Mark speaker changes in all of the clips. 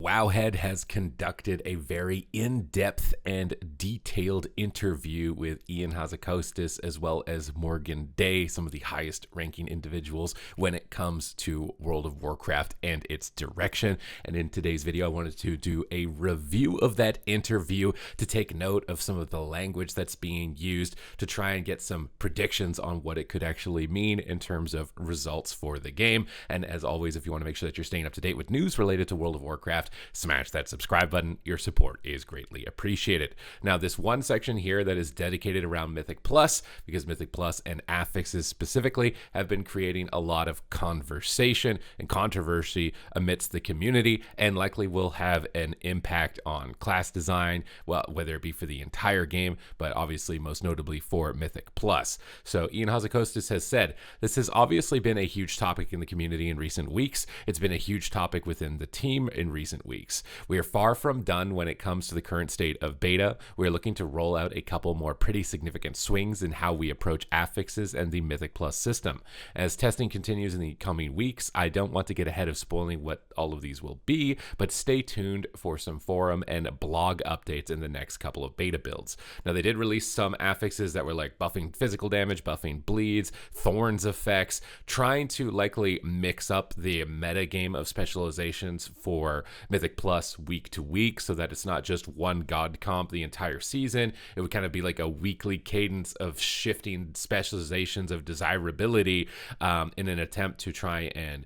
Speaker 1: Wowhead has conducted a very in-depth and detailed interview with Ian Hazzikostas as well as Morgan Day, some of the highest ranking individuals when it comes to World of Warcraft and its direction. And in today's video, I wanted to do a review of that interview to take note of some of the language that's being used to try and get some predictions on what it could actually mean in terms of results for the game. And as always, if you want to make sure that you're staying up to date with news related to World of Warcraft, smash that subscribe button. Your support is greatly appreciated. Now, this one section here that is dedicated around Mythic Plus, because Mythic Plus and affixes specifically have been creating a lot of conversation and controversy amidst the community, and likely will have an impact on class design, well, whether it be for the entire game, but obviously most notably for Mythic Plus. So Ian Hazzikostas has said, this has obviously been a huge topic in the community in recent weeks. It's been a huge topic within the team in recent weeks. We are far from done when it comes to the current state of beta. We're looking to roll out a couple more pretty significant swings in how we approach affixes and the Mythic Plus system. As testing continues in the coming weeks, I don't want to get ahead of spoiling what all of these will be, but stay tuned for some forum and blog updates in the next couple of beta builds. Now, they did release some affixes that were like buffing physical damage, buffing bleeds, thorns effects, trying to likely mix up the meta game of specializations for Mythic Plus week to week, so that it's not just one god comp the entire season. It would kind of be like a weekly cadence of shifting specializations of desirability in an attempt to try and,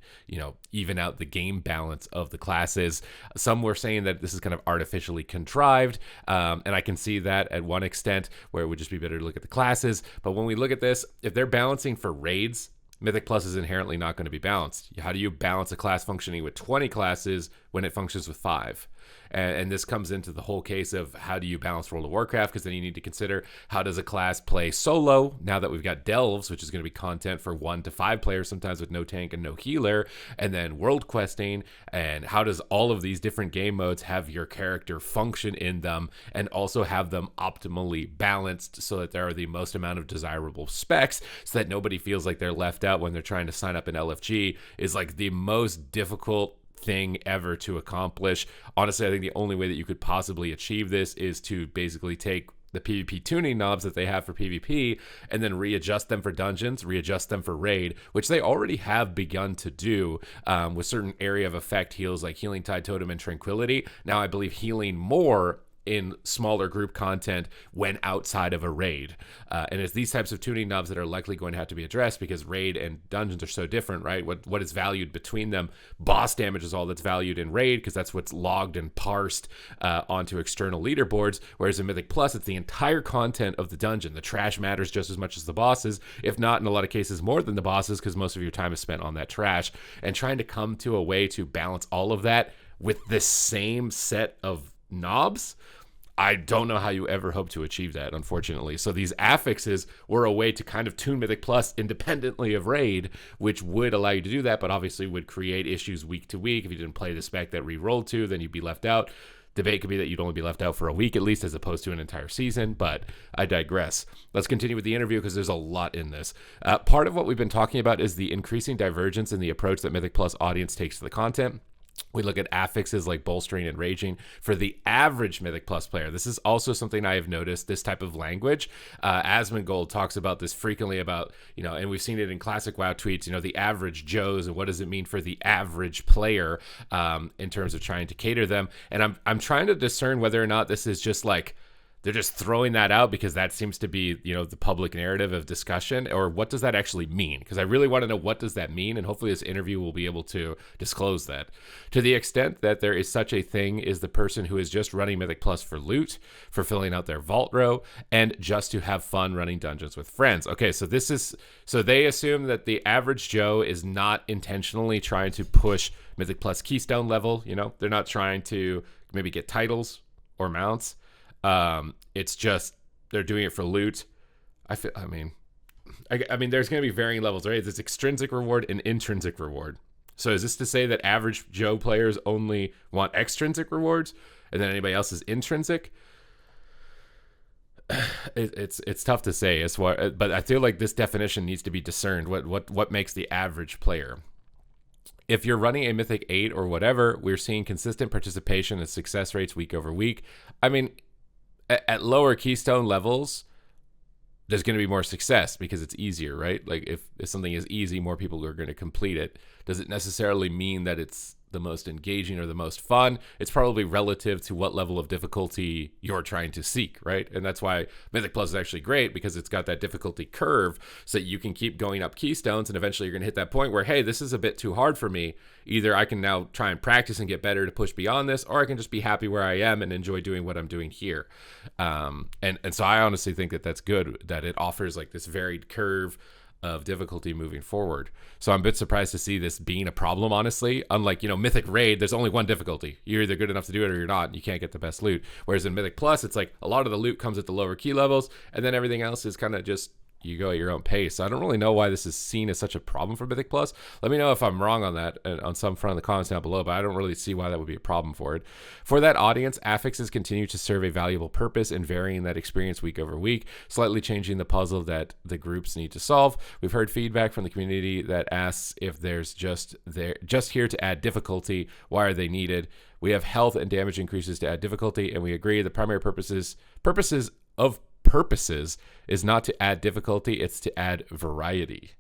Speaker 1: even out the game balance of the classes. Some were saying that this is kind of artificially contrived, and I can see that at one extent where it would just be better to look at the classes. But when we look at this, if they're balancing for raids, Mythic Plus is inherently not going to be balanced. How do you balance a class functioning with 20 classes when it functions with 5? And this comes into the whole case of how do you balance World of Warcraft, because then you need to consider how does a class play solo now that we've got Delves, which is going to be content for 1 to 5 players, sometimes with no tank and no healer, and then world questing, and how does all of these different game modes have your character function in them and also have them optimally balanced so that there are the most amount of desirable specs so that nobody feels like they're left out when they're trying to sign up in LFG is like the most difficult thing ever to accomplish. Honestly, I think the only way that you could possibly achieve this is to basically take the PvP tuning knobs that they have for PvP and then readjust them for dungeons, readjust them for raid, which they already have begun to do with certain area of effect heals like Healing Tide Totem and Tranquility. Now I believe healing more in smaller group content when outside of a raid. And it's these types of tuning knobs that are likely going to have to be addressed because raid and dungeons are so different, right? What is valued between them? Boss damage is all that's valued in raid because that's what's logged and parsed onto external leaderboards, whereas in Mythic Plus, it's the entire content of the dungeon. The trash matters just as much as the bosses, if not in a lot of cases more than the bosses, because most of your time is spent on that trash. And trying to come to a way to balance all of that with the same set of knobs, I don't know how you ever hope to achieve that, unfortunately. So these affixes were a way to kind of tune Mythic Plus independently of raid, which would allow you to do that, but obviously would create issues week to week. If you didn't play the spec that re-rolled to, then you'd be left out. Debate could be that you'd only be left out for a week at least, as opposed to an entire season, but I digress. Let's continue with the interview because there's a lot in this. Part of what we've been talking about is the increasing divergence in the approach that Mythic Plus audience takes to the content. We look at affixes like bolstering and raging for the average Mythic Plus player. This is also something I have noticed, this type of language. Asmongold talks about this frequently about, and we've seen it in classic WoW tweets, the average Joes and what does it mean for the average player in terms of trying to cater them. And I'm trying to discern whether or not this is just like, they're just throwing that out because that seems to be, the public narrative of discussion, or what does that actually mean? Because I really want to know what does that mean, and hopefully this interview will be able to disclose that. To the extent that there is such a thing is the person who is just running Mythic Plus for loot, for filling out their vault row, and just to have fun running dungeons with friends. Okay, so they assume that the average Joe is not intentionally trying to push Mythic Plus keystone level. They're not trying to maybe get titles or mounts. It's just they're doing it for loot. I mean, there's going to be varying levels, right? There's extrinsic reward and intrinsic reward. So is this to say that average Joe players only want extrinsic rewards, and then anybody else is intrinsic? It's tough to say, but I feel like this definition needs to be discerned. What makes the average player? if you're running a Mythic 8 or whatever, we're seeing consistent participation and success rates week over week. I mean, at lower keystone levels, there's going to be more success because it's easier, right? Like if something is easy, more people are going to complete it. Does it necessarily mean that it's the most engaging or the most fun? It's probably relative to what level of difficulty you're trying to seek, right? And that's why Mythic Plus is actually great, because it's got that difficulty curve so that you can keep going up keystones, and eventually you're going to hit that point where, hey, this is a bit too hard for me. Either I can now try and practice and get better to push beyond this, or I can just be happy where I am and enjoy doing what I'm doing here. And so I honestly think that that's good, that it offers like this varied curve of difficulty moving forward. So I'm a bit surprised to see this being a problem, honestly. Unlike, Mythic Raid, there's only one difficulty. You're either good enough to do it or you're not, and you can't get the best loot. Whereas in Mythic Plus, it's like a lot of the loot comes at the lower key levels, and then everything else is kind of just, you go at your own pace. So I don't really know why this is seen as such a problem for Mythic Plus. Let me know if I'm wrong on that on some front of the comments down below, but I don't really see why that would be a problem for it. For that audience, affixes continue to serve a valuable purpose in varying that experience week over week, slightly changing the puzzle that the groups need to solve. We've heard feedback from the community that asks if there's just here to add difficulty. Why are they needed? We have health and damage increases to add difficulty, and we agree the primary purposes is not to add difficulty, it's to add variety.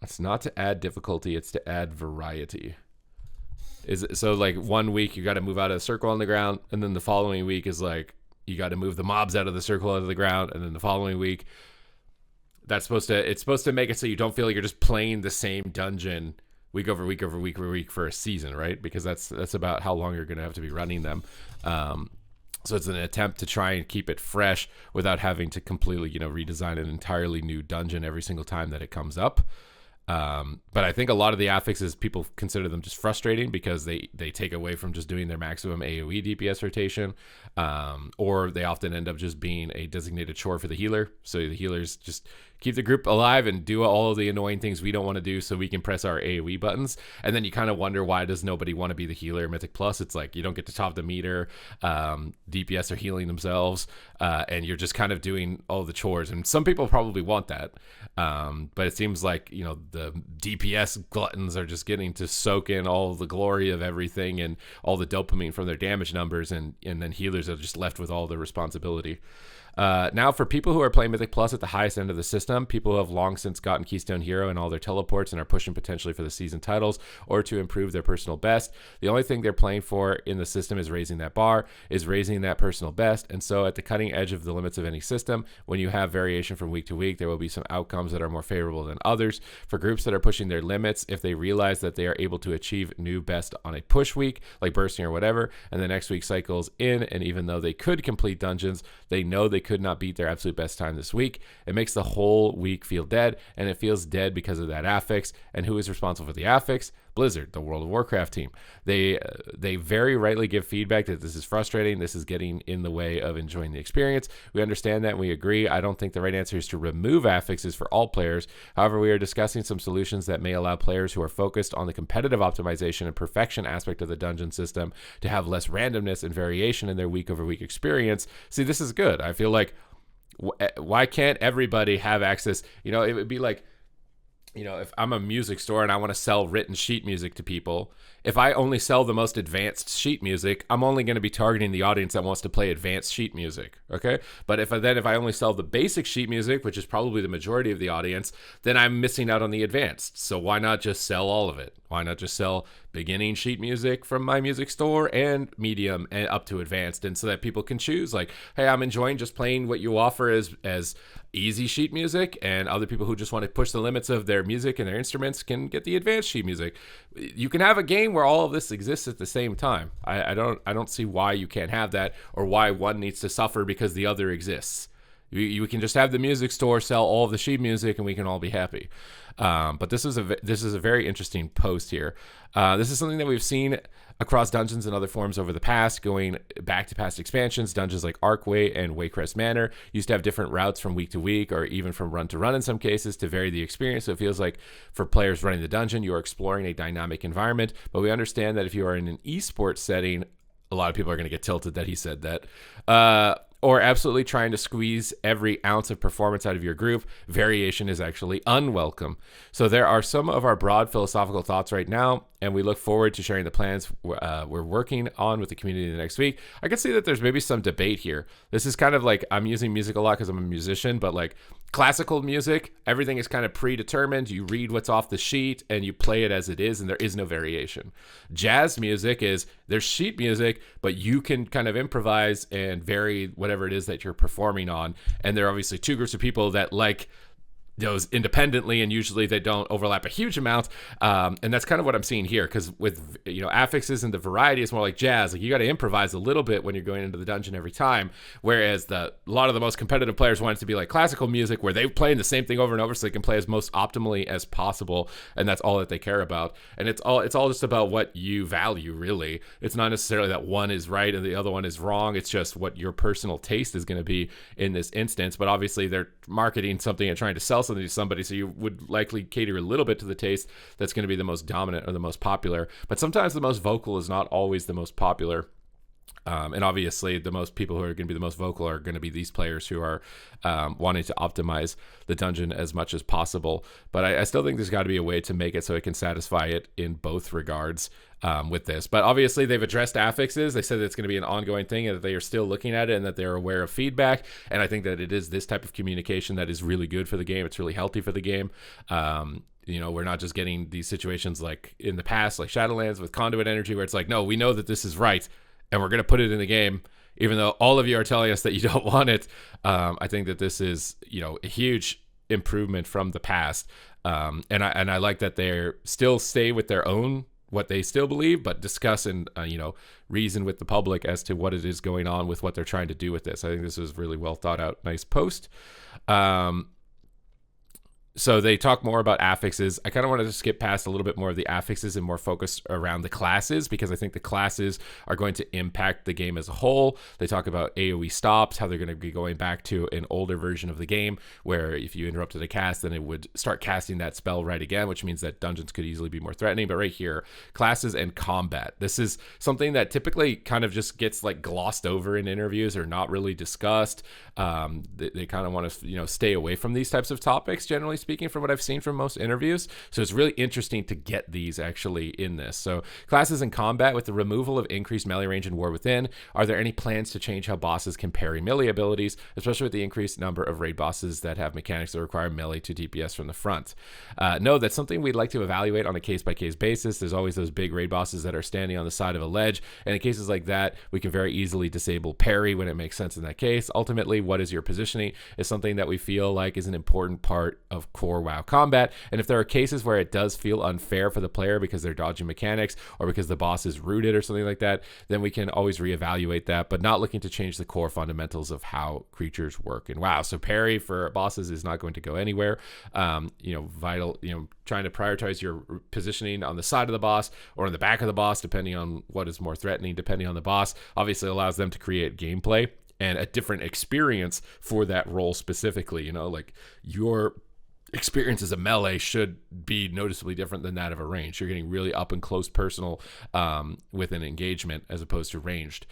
Speaker 1: It's not to add difficulty, it's to add variety. So like 1 week you got to move out of the circle on the ground, and then the following week is like you got to move the mobs out of the circle out of the ground, and then the following week it's supposed to make it so you don't feel like you're just playing the same dungeon week over week over week over week for a season, right? Because that's about how long you're going to have to be running them. So it's an attempt to try and keep it fresh without having to completely, redesign an entirely new dungeon every single time that it comes up. But I think a lot of the affixes, people consider them just frustrating because they take away from just doing their maximum AoE DPS rotation, or they often end up just being a designated chore for the healer. So the healers just keep the group alive and do all of the annoying things we don't want to do so we can press our AoE buttons. And then you kind of wonder, why does nobody want to be the healer in Mythic Plus? It's like you don't get to top the meter, DPS are healing themselves, and you're just kind of doing all the chores. And some people probably want that, but it seems like, the DPS gluttons are just getting to soak in all the glory of everything and all the dopamine from their damage numbers, and then healers are just left with all the responsibility. Now, for people who are playing Mythic Plus at the highest end of the system, people who have long since gotten Keystone Hero and all their teleports and are pushing potentially for the season titles or to improve their personal best, the only thing they're playing for in the system is raising that bar, is raising that personal best. And so at the cutting edge of the limits of any system, when you have variation from week to week, there will be some outcomes that are more favorable than others. For groups that are pushing their limits, if they realize that they are able to achieve new best on a push week, like bursting or whatever, and the next week cycles in, and even though they could complete dungeons, they know they could not beat their absolute best time this week. It makes the whole week feel dead, and it feels dead because of that affix. And who is responsible for the affix? Blizzard, the World of Warcraft team. They very rightly give feedback that this is frustrating. This is getting in the way of enjoying the experience. We understand that, and we agree. I don't think the right answer is to remove affixes for all players. However, we are discussing some solutions that may allow players who are focused on the competitive optimization and perfection aspect of the dungeon system to have less randomness and variation in their week over week experience. See, this is good. I feel like, why can't everybody have access? It would be like, if I'm a music store and I want to sell written sheet music to people, if I only sell the most advanced sheet music, I'm only going to be targeting the audience that wants to play advanced sheet music. Okay. But if I only sell the basic sheet music, which is probably the majority of the audience, then I'm missing out on the advanced. So why not just sell all of it? Why not just sell beginning sheet music from my music store and medium and up to advanced? And so that people can choose, like, hey, I'm enjoying just playing what you offer as easy sheet music, and other people who just want to push the limits of their music and their instruments can get the advanced sheet music. You can have a game where all of this exists at the same time. I don't see why you can't have that, or why one needs to suffer because the other exists. You can just have the music store sell all of the sheet music and we can all be happy. But this is a very interesting post here. This is something that we've seen across dungeons and other forms over the past, going back to past expansions. Dungeons like Arkway and Waycrest Manor used to have different routes from week to week, or even from run to run in some cases, to vary the experience. So it feels like for players running the dungeon, you are exploring a dynamic environment. But we understand that if you are in an esports setting, a lot of people are going to get tilted that he said that. or absolutely trying to squeeze every ounce of performance out of your group, variation is actually unwelcome. So there are some of our broad philosophical thoughts right now, and we look forward to sharing the plans we're working on with the community the next week. I can see that there's maybe some debate here. This is kind of like, I'm using music a lot because I'm a musician, but like classical music, everything is kind of predetermined. You read what's off the sheet and you play it as it is, and there is no variation. Jazz music is, there's sheet music, but you can kind of improvise and vary whatever it is that you're performing on. And there are obviously two groups of people that like those independently, and usually they don't overlap a huge amount, and that's kind of what I'm seeing here, because with affixes and the variety is more like jazz. Like, you got to improvise a little bit when you're going into the dungeon every time, whereas a lot of the most competitive players want it to be like classical music, where they're playing the same thing over and over so they can play as most optimally as possible, and that's all that they care about. And it's all just about what you value, really. It's not necessarily that one is right and the other one is wrong. It's just what your personal taste is going to be in this instance. But obviously they're marketing something and trying to sell something to somebody, so you would likely cater a little bit to the taste that's going to be the most dominant or the most popular. But sometimes the most vocal is not always the most popular. And obviously the most people who are going to be the most vocal are going to be these players who are wanting to optimize the dungeon as much as possible. But I still think there's got to be a way to make it so it can satisfy it in both regards with this. But obviously they've addressed affixes. They said that it's going to be an ongoing thing and that they are still looking at it and that they're aware of feedback. And I think that it is this type of communication that is really good for the game. It's really healthy for the game. We're not just getting these situations like in the past, like Shadowlands with Conduit Energy, where it's like, no, we know that this is right, and we're going to put it in the game, even though all of you are telling us that you don't want it. I think that this is, a huge improvement from the past. And I like that they're still stay with their own, what they still believe, but discuss and, reason with the public as to what it is going on with what they're trying to do with this. I think this was really well thought out. Nice post. So they talk more about affixes. I kind of wanted to skip past a little bit more of the affixes and more focus around the classes, because I think the classes are going to impact the game as a whole. They talk about AoE stops, how they're going to be going back to an older version of the game, where if you interrupted a cast, then it would start casting that spell right again, which means that dungeons could easily be more threatening. But right here, classes and combat. This is something that typically kind of just gets like glossed over in interviews or not really discussed. They kind of want to, stay away from these types of topics, generally speaking, from what I've seen from most interviews. So it's really interesting to get these actually in this. So classes and combat. With the removal of increased melee range in War Within, are there any plans to change how bosses can parry melee abilities, especially with the increased number of raid bosses that have mechanics that require melee to DPS from the front? No, that's something we'd like to evaluate on a case-by-case basis. There's always those big raid bosses that are standing on the side of a ledge, and in cases like that, we can very easily disable parry when it makes sense in that case. Ultimately, what is your positioning is something that we feel like is an important part of core WoW combat, and if there are cases where it does feel unfair for the player because they're dodging mechanics or because the boss is rooted or something like that, then we can always reevaluate that, but not looking to change the core fundamentals of how creatures work in WoW. So parry for bosses is not going to go anywhere. Vital, trying to prioritize your positioning on the side of the boss or on the back of the boss, depending on what is more threatening, depending on the boss, obviously allows them to create gameplay and a different experience for that role specifically. Like your experience as a melee should be noticeably different than that of a range. You're getting really up and close personal with an engagement as opposed to ranged.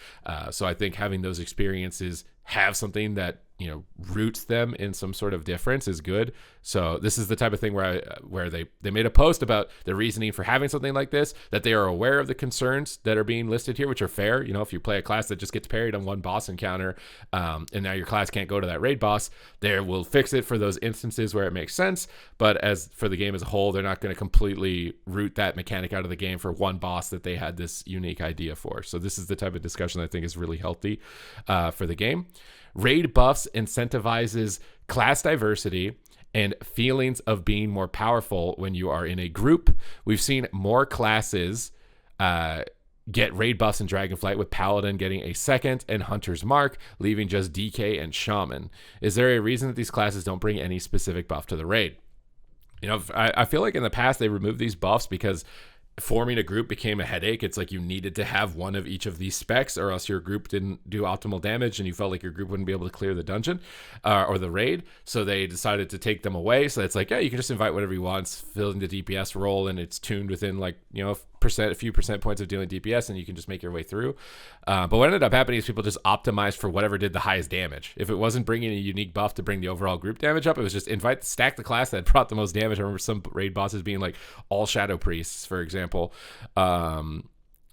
Speaker 1: So I think having those experiences have something that roots them in some sort of difference is good. So this is the type of thing where they made a post about the reasoning for having something like this, that they are aware of the concerns that are being listed here, which are fair. If you play a class that just gets parried on one boss encounter, and now your class can't go to that raid boss, they will fix it for those instances where it makes sense. But as for the game as a whole, they're not going to completely root that mechanic out of the game for one boss that they had this unique idea for. So this is the type of discussion I think is really healthy for the game. Raid buffs incentivizes class diversity and feelings of being more powerful when you are in a group. We've seen more classes get raid buffs in Dragonflight, with Paladin getting a second and Hunter's Mark, leaving just DK and Shaman. Is there a reason that these classes don't bring any specific buff to the raid? I feel like in the past they removed these buffs because forming a group became a headache. It's like you needed to have one of each of these specs, or else your group didn't do optimal damage and you felt like your group wouldn't be able to clear the dungeon or the raid. So they decided to take them away. So it's like, yeah, you can just invite whatever you want, fill in the DPS role, and it's tuned within a few percent points of dealing DPS, and you can just make your way through. But what ended up happening is people just optimized for whatever did the highest damage. If it wasn't bringing a unique buff to bring the overall group damage up, it was just stack the class that brought the most damage. I remember some raid bosses being like all Shadow Priests, for example.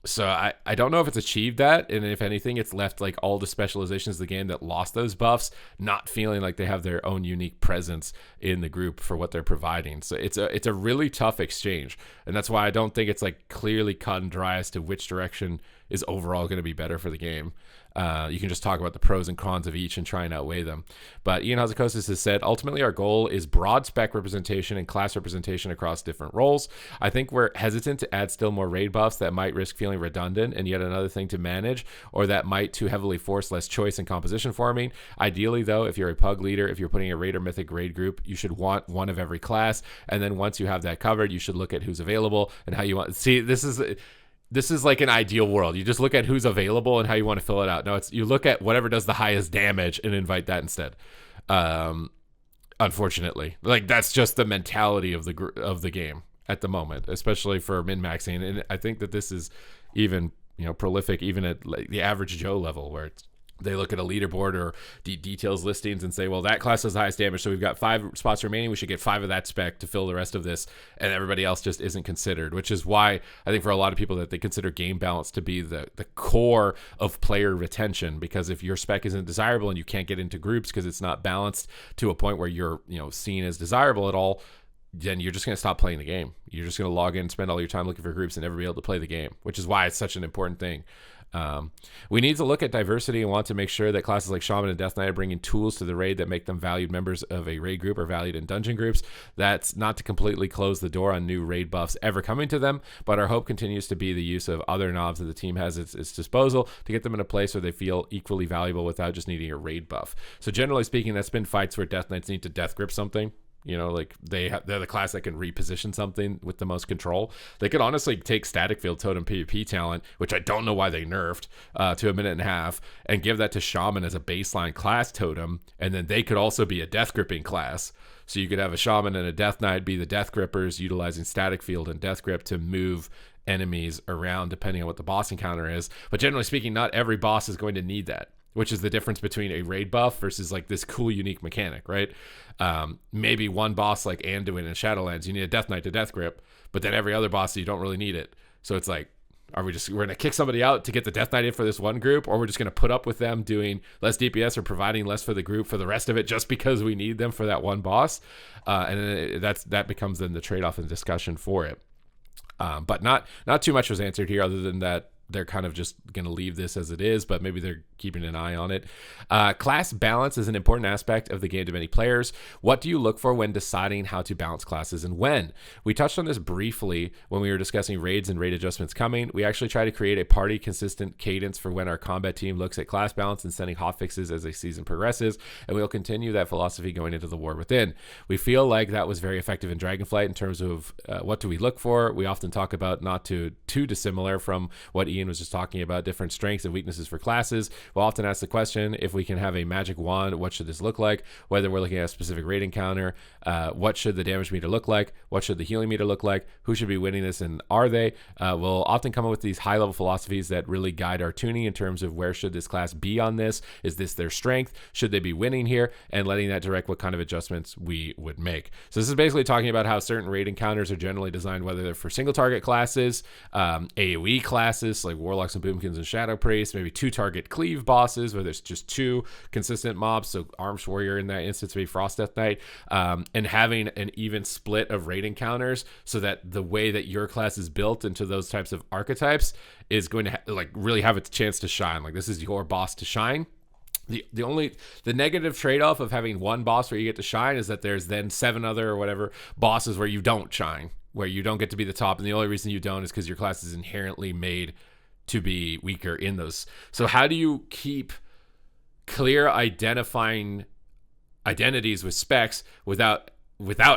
Speaker 1: So I don't know if it's achieved that, and if anything, it's left like all the specializations of the game that lost those buffs not feeling like they have their own unique presence in the group for what they're providing. So it's a really tough exchange, and that's why I don't think it's like clearly cut and dry as to which direction is overall going to be better for the game. You can just talk about the pros and cons of each and try and outweigh them. But Ian Hazzikostas has said, ultimately our goal is broad spec representation and class representation across different roles. I think we're hesitant to add still more raid buffs that might risk feeling redundant and yet another thing to manage, or that might too heavily force less choice and composition forming. Ideally, though, if you're a pug leader, if you're putting a raid or mythic raid group, you should want one of every class. And then once you have that covered, you should look at who's available and how you want. See, this is like an ideal world. You just look at who's available and how you want to fill it out. No, it's you look at whatever does the highest damage and invite that instead. Unfortunately, like that's just the mentality of the game at the moment, especially for min-maxing. And I think that this is even prolific even at like the average Joe level, where they look at a leaderboard or details listings and say, well, that class has the highest damage, so we've got 5 spots remaining. We should get 5 of that spec to fill the rest of this, and everybody else just isn't considered, which is why I think for a lot of people that they consider game balance to be the core of player retention, because if your spec isn't desirable and you can't get into groups because it's not balanced to a point where you're seen as desirable at all, then you're just going to stop playing the game. You're just going to log in and spend all your time looking for groups and never be able to play the game, which is why it's such an important thing. We need to look at diversity and want to make sure that classes like Shaman and Death Knight are bringing tools to the raid that make them valued members of a raid group or valued in dungeon groups. That's not to completely close the door on new raid buffs ever coming to them, but our hope continues to be the use of other knobs that the team has at its disposal to get them in a place where they feel equally valuable without just needing a raid buff. So generally speaking, that's been fights where Death Knights need to death grip something. Like they're the class that can reposition something with the most control. They could honestly take Static Field Totem PvP talent, which I don't know why they nerfed, to 1.5 minutes, and give that to Shaman as a baseline class totem, and then they could also be a death gripping class. So you could have a Shaman and a Death Knight be the death grippers, utilizing Static Field and Death Grip to move enemies around depending on what the boss encounter is. But generally speaking, not every boss is going to need that, which is the difference between a raid buff versus like this cool unique mechanic, right? Maybe one boss like Anduin in Shadowlands, you need a Death Knight to death grip, but then every other boss you don't really need it. So it's like, we're gonna kick somebody out to get the Death Knight in for this one group, or we're just gonna put up with them doing less DPS or providing less for the group for the rest of it just because we need them for that one boss, and then that becomes then the trade-off and discussion for it. But not too much was answered here, other than that they're kind of just going to leave this as it is, but maybe they're keeping an eye on it. Class balance is an important aspect of the game to many players. What do you look for when deciding how to balance classes and when? We touched on this briefly when we were discussing raids and raid adjustments coming. We actually try to create a party consistent cadence for when our combat team looks at class balance and sending hotfixes as the season progresses, and we'll continue that philosophy going into the War Within. We feel like that was very effective in Dragonflight in terms of what do we look for. We often talk about not too dissimilar from what Ian was just talking about, different strengths and weaknesses for classes. We'll often ask the question, if we can have a magic wand, what should this look like? Whether we're looking at a specific raid encounter, what should the damage meter look like? What should the healing meter look like? Who should be winning this, and are they? We'll often come up with these high-level philosophies that really guide our tuning in terms of where should this class be on this? Is this their strength? Should they be winning here? And letting that direct what kind of adjustments we would make. So this is basically talking about how certain raid encounters are generally designed, whether they're for single target classes, AoE classes, like Warlocks and Boomkins and Shadow Priests, maybe 2 target cleave bosses where there's just 2 consistent mobs, so Arms Warrior in that instance, maybe Frost Death Knight, and having an even split of raid encounters so that the way that your class is built into those types of archetypes is going to really have its chance to shine. Like, this is your boss to shine. The negative trade-off of having one boss where you get to shine is that there's then 7 other or whatever bosses where you don't shine, where you don't get to be the top, and the only reason you don't is because your class is inherently made to be weaker in those. So how do you keep clear identifying identities with specs without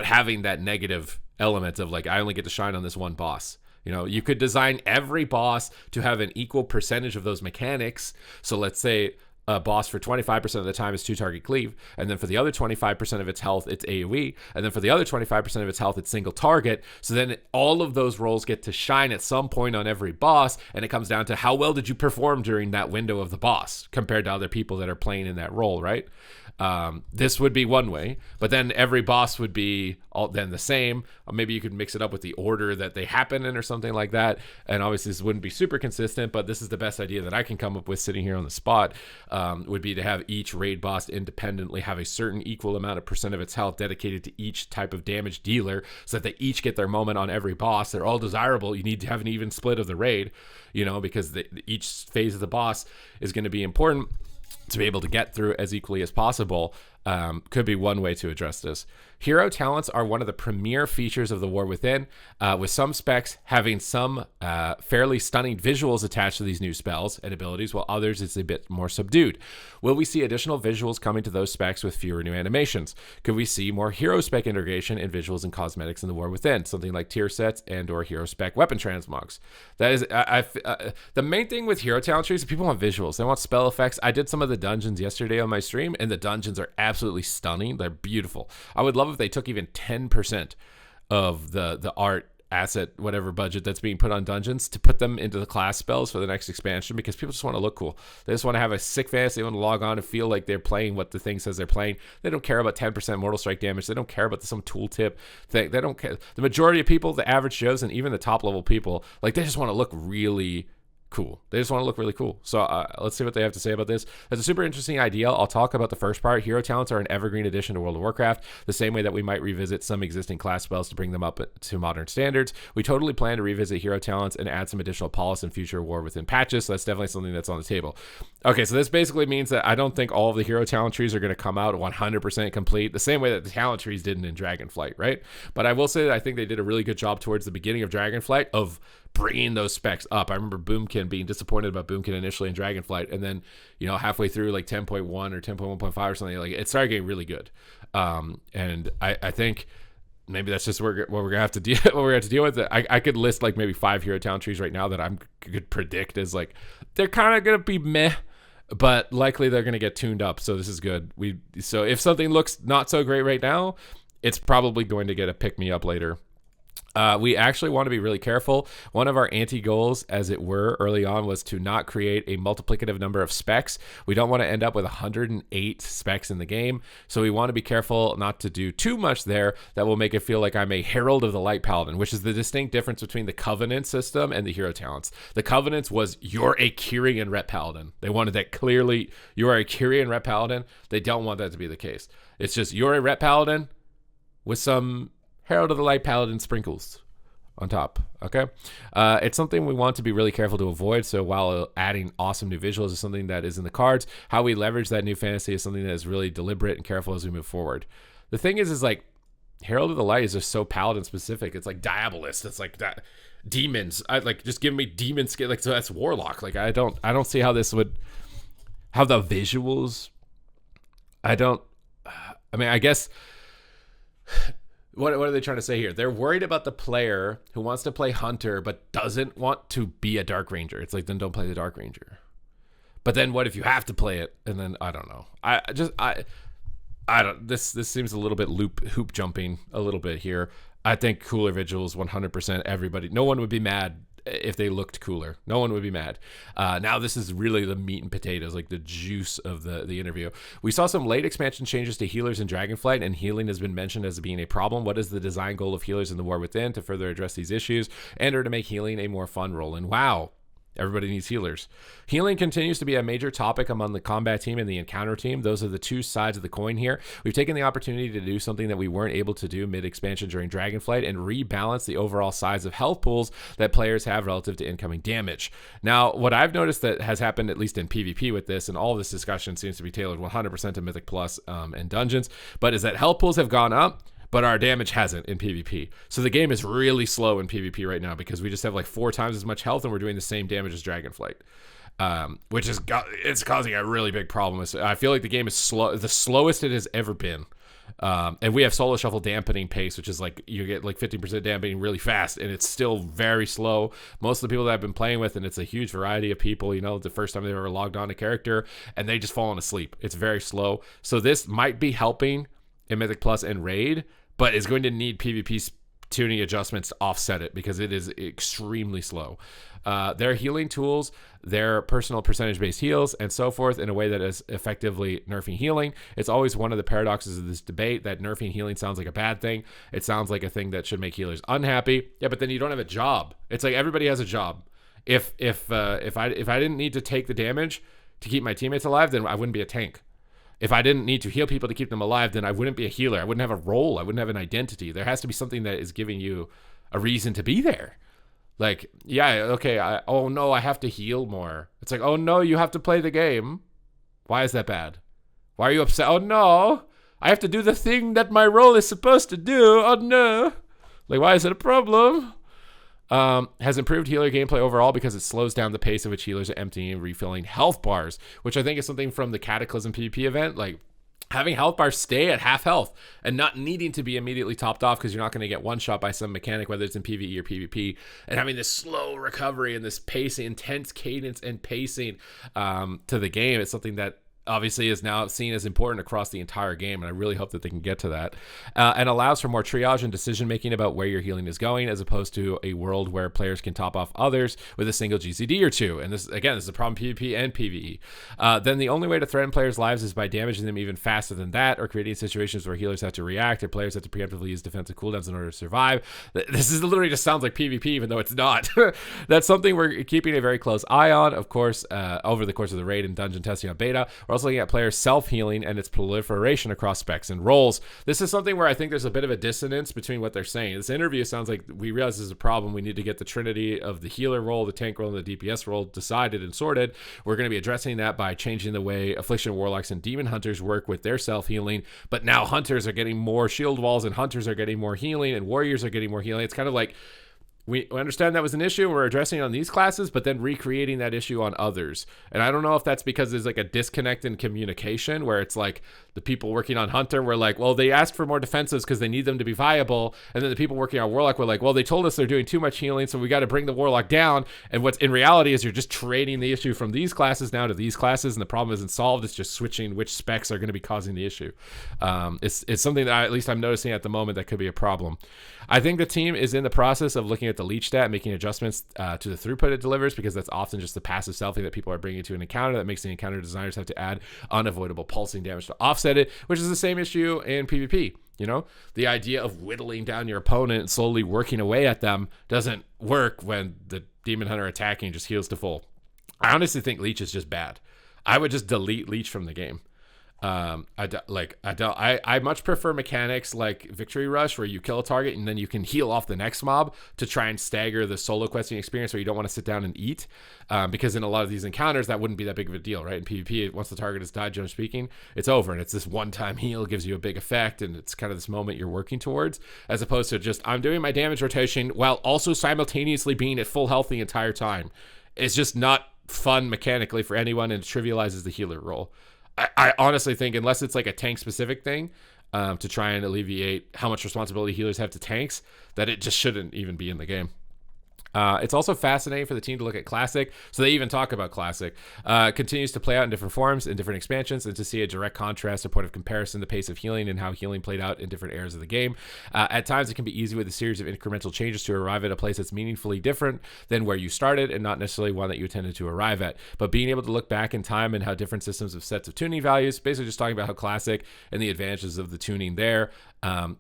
Speaker 1: having that negative element of like, I only get to shine on this one boss? You could design every boss to have an equal percentage of those mechanics. So let's say a boss for 25% of the time is 2-target cleave, and then for the other 25% of its health, it's AoE, and then for the other 25% of its health, it's single target. So then all of those roles get to shine at some point on every boss, and it comes down to how well did you perform during that window of the boss compared to other people that are playing in that role, right? This would be one way, but then every boss would be all then the same. Or maybe you could mix it up with the order that they happen in or something like that. And obviously this wouldn't be super consistent, but this is the best idea that I can come up with sitting here on the spot, would be to have each raid boss independently have a certain equal amount of percent of its health dedicated to each type of damage dealer, so that they each get their moment on every boss. They're all desirable. You need to have an even split of the raid, because each phase of the boss is going to be important to be able to get through as equally as possible. Could be one way to address this. Hero talents are one of the premier features of the War Within, with some specs having some fairly stunning visuals attached to these new spells and abilities, while others it's a bit more subdued. Will we see additional visuals coming to those specs with fewer new animations? Could we see more hero spec integration in visuals and cosmetics in the War Within, something like tier sets and or hero spec weapon transmogs? That is, the main thing with hero talent trees is people want visuals. They want spell effects. I did some of the dungeons yesterday on my stream, and the dungeons are absolutely stunning. They're beautiful. I would love if they took even 10% of the art asset, whatever budget that's being put on dungeons, to put them into the class spells for the next expansion, because people just want to look cool. They just want to have a sick fantasy. They want to log on and feel like they're playing what the thing says they're playing. They don't care about 10% mortal strike damage. They don't care about some tooltip thing. They don't care. The majority of people, the average Joes, and even the top level people, like, they just want to look really cool. They just want to look really cool. So let's see what they have to say about this. That's a super interesting idea. I'll talk about the first part. Hero talents are an evergreen addition to World of Warcraft, the same way that we might revisit some existing class spells to bring them up to modern standards. We totally plan to revisit hero talents and add some additional polish in future War Within patches. So that's definitely something that's on the table. Okay, so this basically means that I don't think all of the hero talent trees are going to come out 100% complete, the same way that the talent trees didn't in Dragonflight, right? But I will say that I think they did a really good job towards the beginning of Dragonflight of bringing those specs up. I remember Boomkin being disappointed about Boomkin initially in Dragonflight, and then halfway through like 10.1 or 10.1.5 or something, like, it started getting really good. And I think maybe that's just what we're gonna have to deal with. I could list like maybe 5 hero talent trees right now that I could predict as like they're kind of gonna be meh, but likely they're gonna get tuned up. So this is good. So if something looks not so great right now, it's probably going to get a pick me up later. We actually want to be really careful. One of our anti-goals, as it were, early on was to not create a multiplicative number of specs. We don't want to end up with 108 specs in the game, so we want to be careful not to do too much there that will make it feel like I'm a Herald of the Light Paladin, which is the distinct difference between the Covenant system and the hero talents. The Covenants was, you're a Kyrian Ret Paladin. They wanted that clearly. You are a Kyrian Ret Paladin. They don't want that to be the case. It's just, you're a Ret Paladin with some Herald of the Light Paladin sprinkles on top. Okay, it's something we want to be really careful to avoid. So while adding awesome new visuals is something that is in the cards, how we leverage that new fantasy is something that is really deliberate and careful as we move forward. The thing is like Herald of the Light is just so Paladin specific. It's like Diabolist. It's like that demons. I like, just give me demon skill. Like, so that's Warlock. Like, I don't see how this would, how the visuals. I mean, I guess. What are they trying to say here? They're worried about the player who wants to play Hunter but doesn't want to be a Dark Ranger. It's like, then don't play the Dark Ranger. But then what if you have to play it? And then I don't know. I don't. This seems a little bit hoop jumping a little bit here. I think cooler visuals 100%. Everybody, no one would be mad if they looked cooler. No one would be mad. Now this is really the meat and potatoes, like the juice of the interview. We saw some late expansion changes to healers in Dragonflight, and healing has been mentioned as being a problem. What is the design goal of healers in the War Within to further address these issues and or to make healing a more fun role? And wow, everybody needs healers. Healing continues to be a major topic among the combat team and the encounter team. Those are the two sides of the coin here. We've taken the opportunity to do something that we weren't able to do mid-expansion during Dragonflight and rebalance the overall size of health pools that players have relative to incoming damage. Now, what I've noticed that has happened, at least in PvP with this, and all of this discussion seems to be tailored 100% to Mythic Plus and Dungeons, but is that health pools have gone up, but our damage hasn't in PvP. So the game is really slow in PvP right now because we just have like 4 times as much health and we're doing the same damage as Dragonflight, which is it's causing a really big problem. I feel like the game is slow, the slowest it has ever been. And we have solo shuffle dampening pace, which is like you get like 50% dampening really fast, and it's still very slow. Most of the people that I've been playing with, and it's a huge variety of people, you know, the first time they ever logged on a character, and they just fallen asleep. It's very slow. So this might be helping in Mythic Plus and Raid, but it's going to need PvP tuning adjustments to offset it because it is extremely slow. Their healing tools, their personal percentage-based heals, and so forth in a way that is effectively nerfing healing. It's always one of the paradoxes of this debate that nerfing healing sounds like a bad thing. It sounds like a thing that should make healers unhappy. Yeah, but then you don't have a job. It's like everybody has a job. If I didn't need to take the damage to keep my teammates alive, then I wouldn't be a tank. If I didn't need to heal people to keep them alive, then I wouldn't be a healer. I wouldn't have a role. I wouldn't have an identity. There has to be something that is giving you a reason to be there. Like, yeah, okay, oh no, I have to heal more. It's like, oh no, you have to play the game. Why is that bad? Why are you upset? Oh no, I have to do the thing that my role is supposed to do. Oh no. Like, why is it a problem? Has improved healer gameplay overall because it slows down the pace at which healers are emptying and refilling health bars, which I think is something from the Cataclysm PvP event. Like, having health bars stay at half health and not needing to be immediately topped off because you're not going to get one shot by some mechanic, whether it's in PvE or PvP, and having this slow recovery and this pacing, intense cadence and pacing to the game is something that obviously is now seen as important across the entire game, and I really hope that they can get to that. And allows for more triage and decision making about where your healing is going, as opposed to a world where players can top off others with a single GCD or two. And this, again, this is a problem PvP and PvE. Then the only way to threaten players' lives is by damaging them even faster than that, or creating situations where healers have to react or players have to preemptively use defensive cooldowns in order to survive. This is literally just sounds like PvP, even though it's not. That's something we're keeping a very close eye on, of course, over the course of the raid and dungeon testing on beta. We're also looking at players self-healing and its proliferation across specs and roles. This is something where I think there's a bit of a dissonance between what they're saying. This interview sounds like we realize this is a problem. We need to get the trinity of the healer role, the tank role, and the DPS role decided and sorted. We're going to be addressing that by changing the way Affliction Warlocks and Demon Hunters work with their self-healing, but now Hunters are getting more shield walls and Hunters are getting more healing and Warriors are getting more healing. It's kind of like we understand that was an issue. We're addressing it on these classes, but then recreating that issue on others. And I don't know if that's because there's like a disconnect in communication where it's like the people working on Hunter were like, well, they asked for more defensives because they need them to be viable. And then the people working on Warlock were like, well, they told us they're doing too much healing, so we got to bring the Warlock down. And what's in reality is you're just trading the issue from these classes now to these classes, and the problem isn't solved. It's just switching which specs are going to be causing the issue. It's something that at least I'm noticing at the moment that could be a problem. I think the team is in the process of looking at the leech stat, making adjustments to the throughput it delivers, because that's often just the passive selfie that people are bringing to an encounter that makes the encounter designers have to add unavoidable pulsing damage to offset it, which is the same issue in PvP. You know, the idea of whittling down your opponent and slowly working away at them doesn't work when the Demon Hunter attacking just heals to full. I honestly think leech is just bad. I would just delete leech from the game. I much prefer mechanics like Victory Rush, where you kill a target and then you can heal off the next mob to try and stagger the solo questing experience where you don't want to sit down and eat, because in a lot of these encounters that wouldn't be that big of a deal, right? In PvP, once the target has died, generally speaking, it's over, and it's this one-time heal, gives you a big effect, and it's kind of this moment you're working towards, as opposed to just I'm doing my damage rotation while also simultaneously being at full health the entire time. It's just not fun mechanically for anyone, and it trivializes the healer role. I honestly think, unless it's like a tank specific thing, to try and alleviate how much responsibility healers have to tanks, that it just shouldn't even be in the game. It's also fascinating for the team to look at Classic, so they even talk about Classic. Continues to play out in different forms, in different expansions, and to see a direct contrast, a point of comparison, the pace of healing, and how healing played out in different eras of the game. At times, it can be easy with a series of incremental changes to arrive at a place that's meaningfully different than where you started, and not necessarily one that you intended to arrive at. But being able to look back in time and how different systems of sets of tuning values, basically just talking about how Classic and the advantages of the tuning there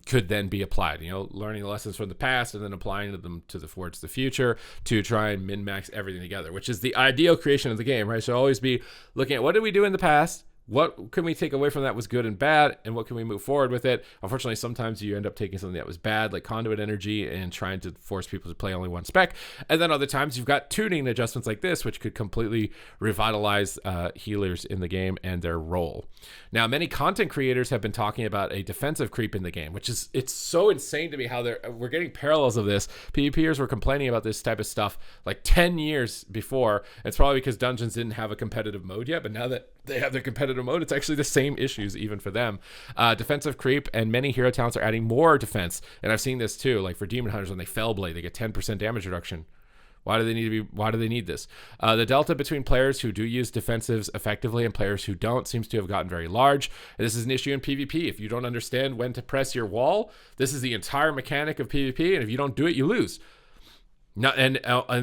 Speaker 1: could then be applied. You know, learning the lessons from the past and then applying them towards the future to try and min-max everything together, which is the ideal creation of the game, right? So always be looking at what did we do in the past, what can we take away from that was good and bad, and what can we move forward with it. Unfortunately, sometimes you end up taking something that was bad, like conduit energy, and trying to force people to play only one spec. And then other times you've got tuning adjustments like this, which could completely revitalize healers in the game and their role. Now, many content creators have been talking about a defensive creep in the game, which is, it's so insane to me how we're getting parallels of this. PvPers were complaining about this type of stuff like 10 years before. It's probably because Dungeons didn't have a competitive mode yet, but now that they have their competitive mode, it's actually the same issues even for them. Defensive creep, and many hero talents are adding more defense. And I've seen this too, like for Demon Hunters, when they Fell Blade, they get 10% damage reduction. Why do they need this? The delta between players who do use defensives effectively and players who don't seems to have gotten very large. And this is an issue in PvP. If you don't understand when to press your wall, this is the entire mechanic of PvP, and if you don't do it, you lose. And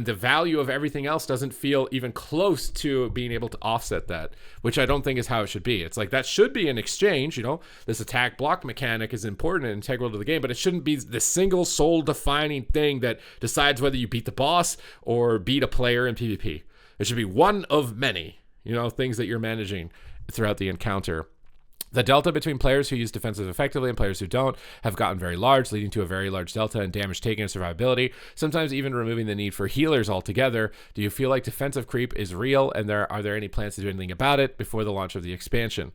Speaker 1: the value of everything else doesn't feel even close to being able to offset that, which I don't think is how it should be. It's like that should be an exchange, you know. This attack block mechanic is important and integral to the game, but it shouldn't be the single soul defining thing that decides whether you beat the boss or beat a player in PvP. It should be one of many, you know, things that you're managing throughout the encounter. The delta between players who use defensive effectively and players who don't have gotten very large, leading to a very large delta in damage taken and survivability, sometimes even removing the need for healers altogether. Do you feel like defensive creep is real, and are there any plans to do anything about it before the launch of the expansion?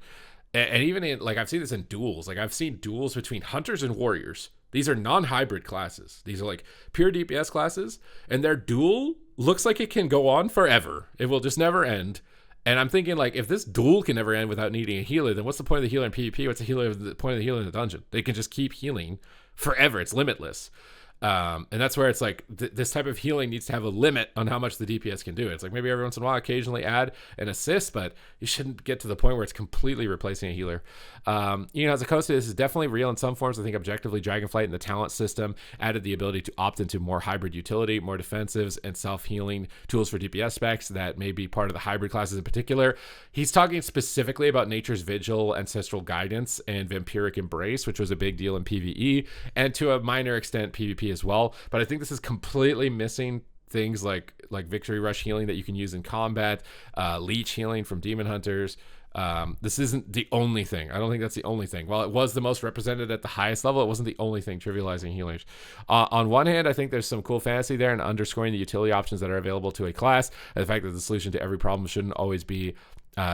Speaker 1: And even in, like, I've seen this in duels. Like, I've seen duels between hunters and warriors. These are non-hybrid classes. These are like pure DPS classes, and their duel looks like it can go on forever. It will just never end. And I'm thinking, like, if this duel can never end without needing a healer, then what's the point of the healer in PvP? What's the point of the healer in the dungeon? They can just keep healing forever. It's limitless. And that's where it's like this type of healing needs to have a limit on how much the DPS can do. It's like maybe every once in a while, occasionally add an assist, but you shouldn't get to the point where it's completely replacing a healer. As a coaster, this is definitely real in some forms. I think objectively, Dragonflight and the talent system added the ability to opt into more hybrid utility, more defensives, and self-healing tools for DPS specs that may be part of the hybrid classes in particular. He's talking specifically about Nature's Vigil, Ancestral Guidance, and Vampiric Embrace, which was a big deal in PvE, and to a minor extent PvP as well. But I think this is completely missing things like Victory Rush healing that you can use in combat, Leech healing from Demon Hunters. This isn't the only thing. I don't think that's the only thing. While it was the most represented at the highest level, it wasn't the only thing trivializing healers. On one hand, I think there's some cool fantasy there and underscoring the utility options that are available to a class, and the fact that the solution to every problem shouldn't always be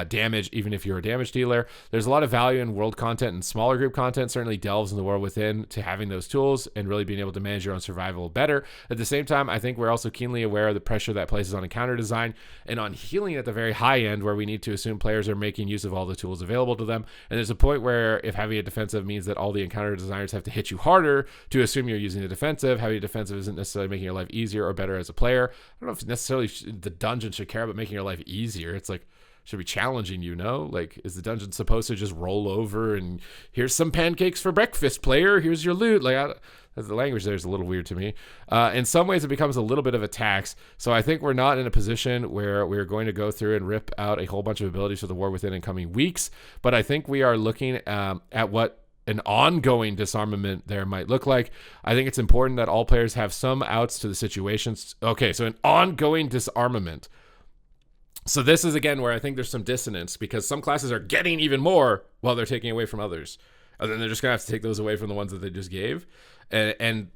Speaker 1: damage, even if you're a damage dealer. There's a lot of value in world content, and smaller group content certainly delves in the world within to having those tools and really being able to manage your own survival better. At the same time, I think we're also keenly aware of the pressure that places on encounter design and on healing at the very high end, where we need to assume players are making use of all the tools available to them. And there's a point where if having a defensive means that all the encounter designers have to hit you harder to assume you're using a defensive, having a defensive isn't necessarily making your life easier or better as a player. I don't know if necessarily the dungeon should care about making your life easier. It's like, should be challenging, you know? Like, is the dungeon supposed to just roll over and here's some pancakes for breakfast, player, here's your loot? Like, the language there is a little weird to me. In some ways, it becomes a little bit of a tax. So I think we're not in a position where we're going to go through and rip out a whole bunch of abilities for the War Within in coming weeks. But I think we are looking at what an ongoing disarmament there might look like. I think it's important that all players have some outs to the situations. Okay, so an ongoing disarmament. So this is, again, where I think there's some dissonance, because some classes are getting even more while they're taking away from others. And then they're just going to have to take those away from the ones that they just gave. And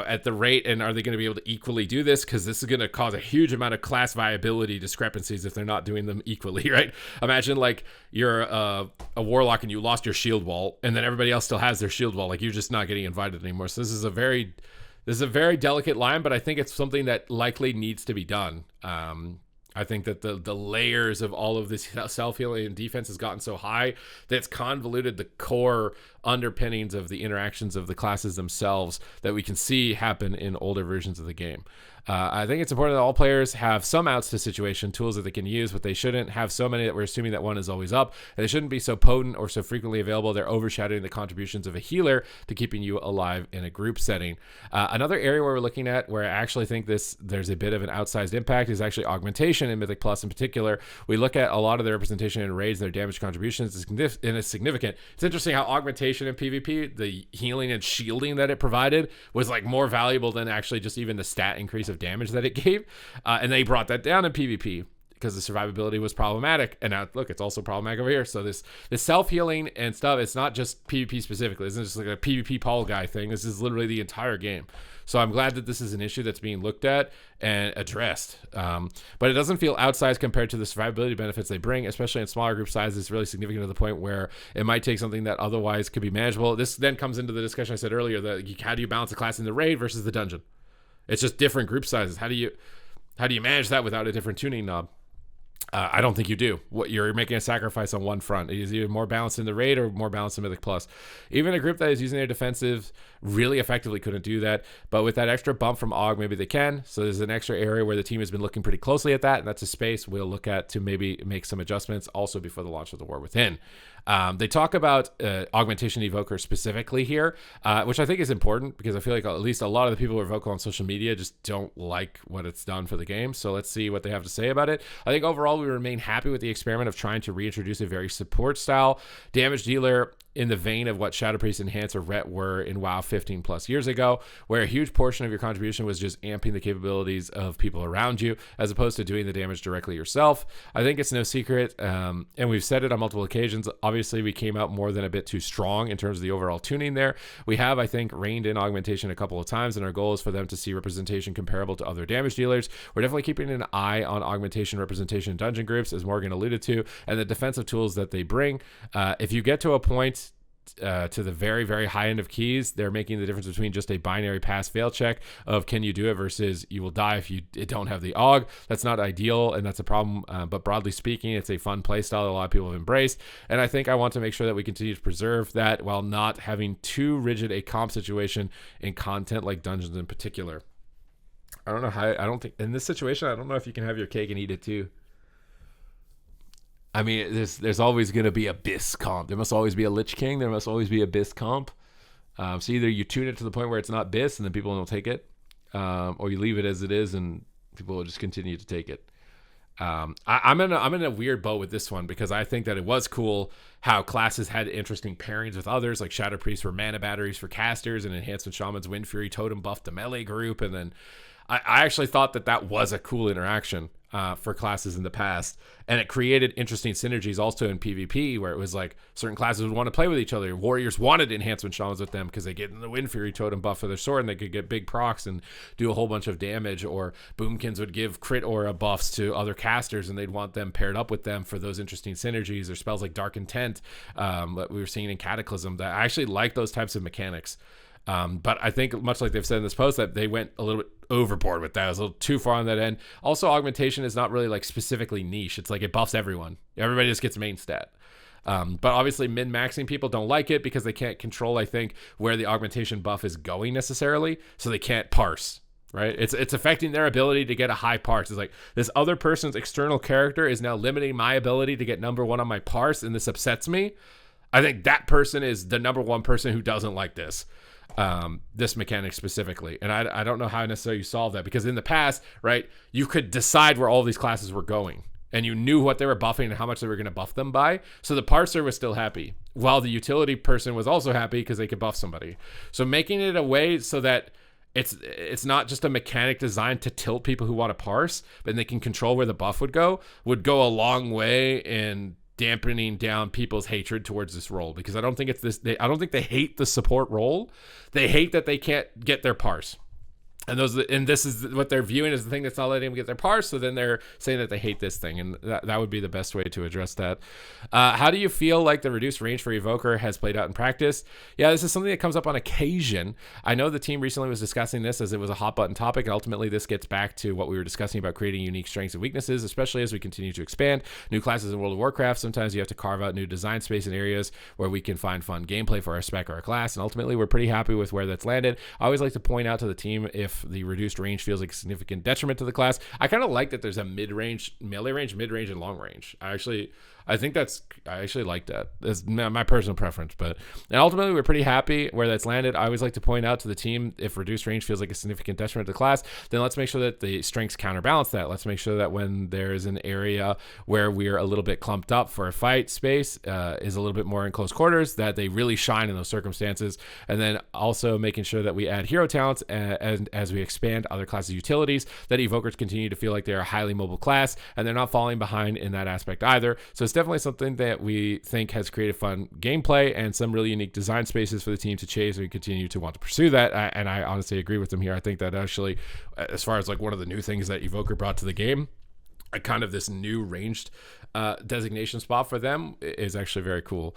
Speaker 1: at the rate, and are they going to be able to equally do this? Because this is going to cause a huge amount of class viability discrepancies if they're not doing them equally, right? Imagine, like, you're a warlock and you lost your shield wall, and then everybody else still has their shield wall. Like, you're just not getting invited anymore. So this is a very delicate line, but I think it's something that likely needs to be done. I think that the layers of all of this self-healing and defense has gotten so high that it's convoluted the core underpinnings of the interactions of the classes themselves that we can see happen in older versions of the game. I think it's important that all players have some outs to situation, tools that they can use, but they shouldn't have so many that we're assuming that one is always up, and they shouldn't be so potent or so frequently available they're overshadowing the contributions of a healer to keeping you alive in a group setting. Another area where we're looking at where I actually think there's a bit of an outsized impact is actually augmentation in Mythic Plus in particular. We look at a lot of the representation in raids, their damage contributions is significant. It's interesting how augmentation in PvP, the healing and shielding that it provided, was like more valuable than actually just even the stat increase of damage that it gave, and they brought that down in PvP because the survivability was problematic. And now look, it's also problematic over here. So this self-healing and stuff, it's not just PvP specifically. It's not just like a PvP Paul guy thing. This is literally the entire game. So I'm glad that this is an issue that's being looked at and addressed. But it doesn't feel outsized compared to the survivability benefits they bring, especially in smaller group sizes. It's really significant to the point where it might take something that otherwise could be manageable. This then comes into the discussion I said earlier, that how do you balance a class in the raid versus the dungeon? It's just different group sizes. How do you manage that without a different tuning knob? I don't think you do. What you're making a sacrifice on one front. It is either more balanced in the raid or more balanced in Mythic Plus. Even a group that is using their defensive really effectively couldn't do that. But with that extra bump from Og, maybe they can. So there's an extra area where the team has been looking pretty closely at that, and that's a space we'll look at to maybe make some adjustments also before the launch of the War Within. They talk about Augmentation Evoker specifically here, which I think is important because I feel like at least a lot of the people who are vocal on social media just don't like what it's done for the game. So let's see what they have to say about it. I think overall we remain happy with the experiment of trying to reintroduce a very support style damage dealer in the vein of what Shadow Priest Enhance or Ret were in WoW 15 plus years ago, where a huge portion of your contribution was just amping the capabilities of people around you as opposed to doing the damage directly yourself. I think it's no secret, and we've said it on multiple occasions, obviously we came out more than a bit too strong in terms of the overall tuning there. We have, I think, reined in augmentation a couple of times, and our goal is for them to see representation comparable to other damage dealers. We're definitely keeping an eye on augmentation representation in dungeon groups, as Morgan alluded to, and the defensive tools that they bring. If you get to a point to the very, very high end of keys, they're making the difference between just a binary pass fail check of can you do it versus you will die if you don't have the AUG. That's not ideal, and that's a problem, but broadly speaking, it's a fun play style that a lot of people have embraced, and I think I want to make sure that we continue to preserve that while not having too rigid a comp situation in content like dungeons in particular. I don't know how, I don't think, in this situation, I don't know if you can have your cake and eat it too. I mean, there's always going to be a BIS comp. There must always be a Lich King. There must always be a BIS comp. So either you tune it to the point where it's not BIS and then people don't take it, or you leave it as it is and people will just continue to take it. I'm in a weird boat with this one because I think that it was cool how classes had interesting pairings with others, like Shadow Priests were mana batteries for casters and Enhancement Shaman's Wind Fury Totem buffed the melee group. And then I actually thought that was a cool interaction for classes in the past, and it created interesting synergies also in PvP where it was like certain classes would want to play with each other. Warriors wanted Enhancement Shamans with them because they get in the Wind Fury Totem buff for their sword and they could get big procs and do a whole bunch of damage, or Boomkins would give crit aura buffs to other casters and they'd want them paired up with them for those interesting synergies, or spells like Dark Intent that we were seeing in Cataclysm. That I actually like those types of mechanics. But I think, much like they've said in this post, that they went a little bit overboard with that. It was a little too far on that end. Also, augmentation is not really like specifically niche. It's like it buffs everyone. Everybody just gets main stat. But obviously min-maxing people don't like it because they can't control, I think, where the augmentation buff is going necessarily. So they can't parse, right? It's affecting their ability to get a high parse. It's like this other person's external character is now limiting my ability to get number one on my parse, and this upsets me. I think that person is the number one person who doesn't like this. This mechanic specifically, and I don't know how necessarily you solve that, because in the past, right, you could decide where all these classes were going and you knew what they were buffing and how much they were going to buff them by, so the parser was still happy while the utility person was also happy because they could buff somebody. So making it a way so that it's not just a mechanic designed to tilt people who want to parse, but they can control where the buff would go a long way in dampening down people's hatred towards this role, because I don't think it's this. I don't think they hate the support role. They hate that they can't get their parse. And this is what they're viewing as the thing that's not letting them get their parse. So then they're saying that they hate this thing, and that would be the best way to address that. How do you feel like the reduced range for Evoker has played out in practice? Yeah, this is something that comes up on occasion. I know the team recently was discussing this as it was a hot button topic, and ultimately this gets back to what we were discussing about creating unique strengths and weaknesses, especially as we continue to expand new classes in World of Warcraft. Sometimes you have to carve out new design space in areas where we can find fun gameplay for our spec or our class, and ultimately we're pretty happy with where that's landed. I always like to point out to the team if the reduced range feels like a significant detriment to the class. I kind of like that there's a mid-range, melee range, mid-range, and long range. I actually like that. That's my personal preference, and ultimately we're pretty happy where that's landed. I always like to point out to the team, if reduced range feels like a significant detriment to the class, then let's make sure that the strengths counterbalance that. Let's make sure that when there's an area where we're a little bit clumped up for a fight space, is a little bit more in close quarters, that they really shine in those circumstances. And then also making sure that we add hero talents, and as we expand other classes' utilities, that evokers continue to feel like they're a highly mobile class and they're not falling behind in that aspect either. So it's definitely something that we think has created fun gameplay and some really unique design spaces for the team to chase, and we continue to want to pursue that. And I honestly agree with them here. I think that actually, as far as like one of the new things that Evoker brought to the game, kind of this new ranged designation spot for them is actually very cool.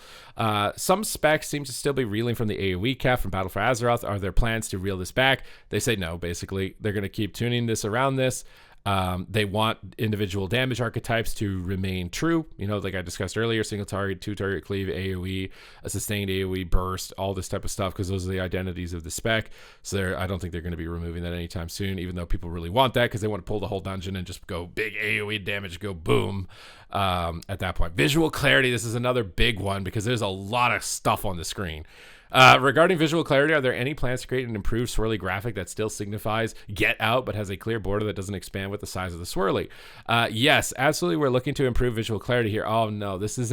Speaker 1: Some specs seem to still be reeling from the AoE cap from Battle for Azeroth. Are there plans to reel this back? They say no, basically. They're going to keep tuning this around this. They want individual damage archetypes to remain true. Like I discussed earlier, single target, 2-target cleave, AoE, a sustained AoE burst, all this type of stuff, because those are the identities of the spec. So I don't think they're going to be removing that anytime soon, even though people really want that because they want to pull the whole dungeon and just go big AoE damage, go boom. At that point, visual clarity. This is another big one because there's a lot of stuff on the screen. Regarding visual clarity, are there any plans to create an improved swirly graphic that still signifies get out but has a clear border that doesn't expand with the size of the swirly? Yes, absolutely. We're looking to improve visual clarity here. Oh no, this is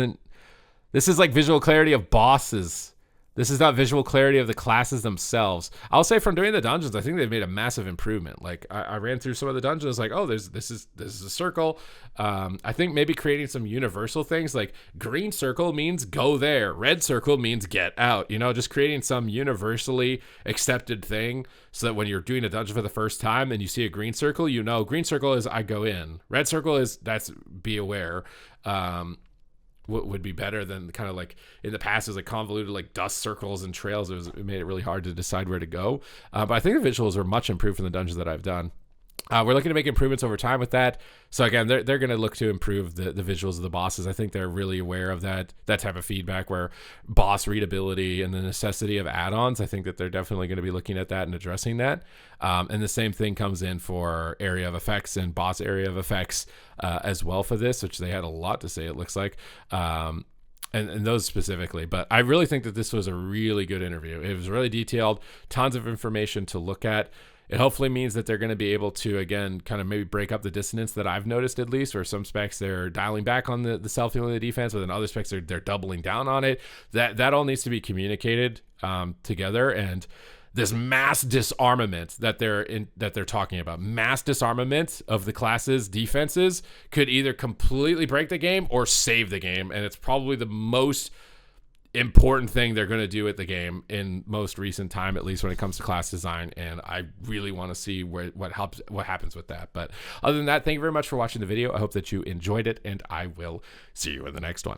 Speaker 1: like visual clarity of bosses. This is not visual clarity of the classes themselves. I'll say from doing the dungeons, I think they've made a massive improvement. Like I ran through some of the dungeons, like, oh, this is a circle. I think maybe creating some universal things, like green circle means go there, red circle means get out. Just creating some universally accepted thing so that when you're doing a dungeon for the first time and you see a green circle, green circle is I go in, red circle is that's be aware. Would be better than kind of like in the past is like convoluted like dust circles and trails. It made it really hard to decide where to go. But I think the visuals are much improved from the dungeons that I've done. We're looking to make improvements over time with that. So again, they're going to look to improve the visuals of the bosses. I think they're really aware of that type of feedback where boss readability and the necessity of add-ons. I think that they're definitely going to be looking at that and addressing that. And the same thing comes in for area of effects and boss area of effects as well for this, which they had a lot to say, it looks like. And those specifically. But I really think that this was a really good interview. It was really detailed, tons of information to look at. It hopefully means that they're going to be able to, again, kind of maybe break up the dissonance that I've noticed, at least, where some specs they're dialing back on the self-healing of the defense, but then other specs they're doubling down on it. That all needs to be communicated together. And this mass disarmament that they're talking about, mass disarmament of the class's defenses, could either completely break the game or save the game. And it's probably the most important thing they're going to do at the game in most recent time, at least when it comes to class design. And I really want to see what happens with that. But other than that, thank you very much for watching the video. I hope that you enjoyed it, and I will see you in the next one.